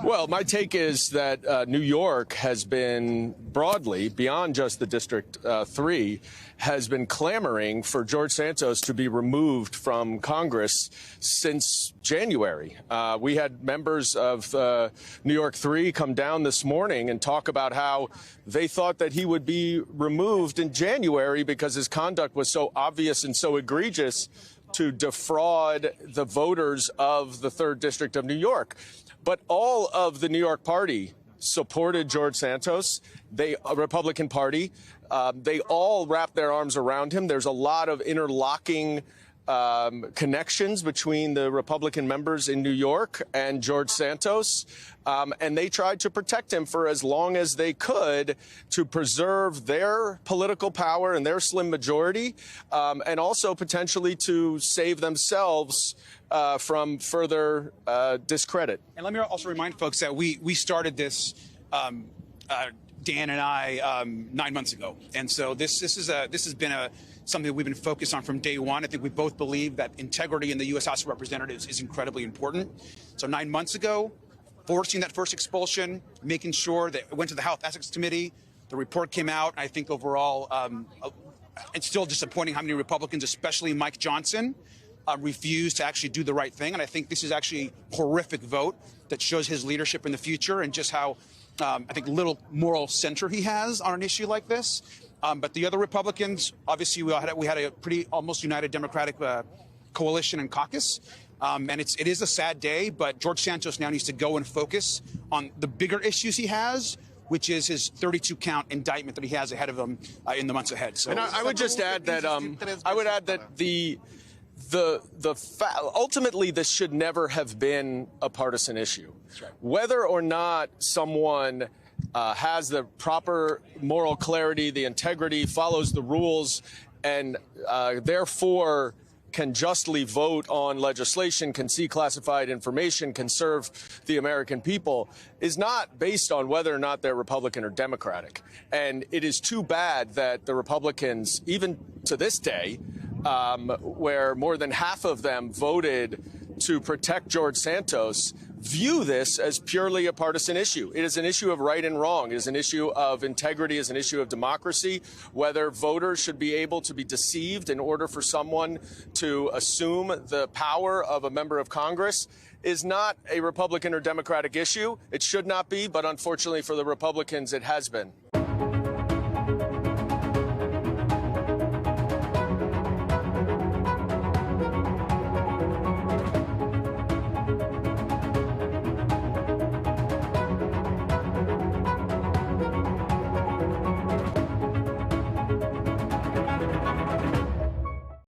Well, my take is that New York has been broadly, beyond just the District 3, has been clamoring for George Santos to be removed from Congress since January. We had members of New York 3 come down this morning and talk about how they thought that he would be removed in January because his conduct was so obvious and so egregious to defraud the voters of the 3rd District of New York. But all of the New York Party supported George Santos, Republican Party. They all wrapped their arms around him. There's a lot of interlocking connections between the Republican members in New York and George Santos, and they tried to protect him for as long as they could to preserve their political power and their slim majority, and also potentially to save themselves from further discredit. And let me also remind folks that we started this, Dan and I, 9 months ago, and so this has been something that we've been focused on from day one. I think we both believe that integrity in the U.S. House of Representatives is incredibly important. So 9 months ago, forcing that first expulsion, making sure that it went to the House Ethics Committee, the report came out. I think overall, it's still disappointing how many Republicans, especially Mike Johnson, refused to actually do the right thing. And I think this is actually a horrific vote that shows his leadership in the future and just how, I think, little moral center he has on an issue like this. But the other Republicans, obviously, we had a pretty almost united Democratic coalition and caucus. And it is a sad day, but George Santos now needs to go and focus on the bigger issues he has, which is his 32-count indictment that he has ahead of him in the months ahead. So, and I would just add that ultimately this should never have been a partisan issue. That's right. Whether or not someone has the proper moral clarity, the integrity, follows the rules, and therefore can justly vote on legislation, can see classified information, can serve the American people, is not based on whether or not they're Republican or Democratic. And it is too bad that the Republicans, even to this day, where more than half of them voted to protect George Santos, view this as purely a partisan issue. It is an issue of right and wrong. It is an issue of integrity. It is an issue of democracy, whether voters should be able to be deceived in order for someone to assume the power of a member of Congress is not a Republican or Democratic issue. It should not be, but unfortunately for the Republicans, it has been.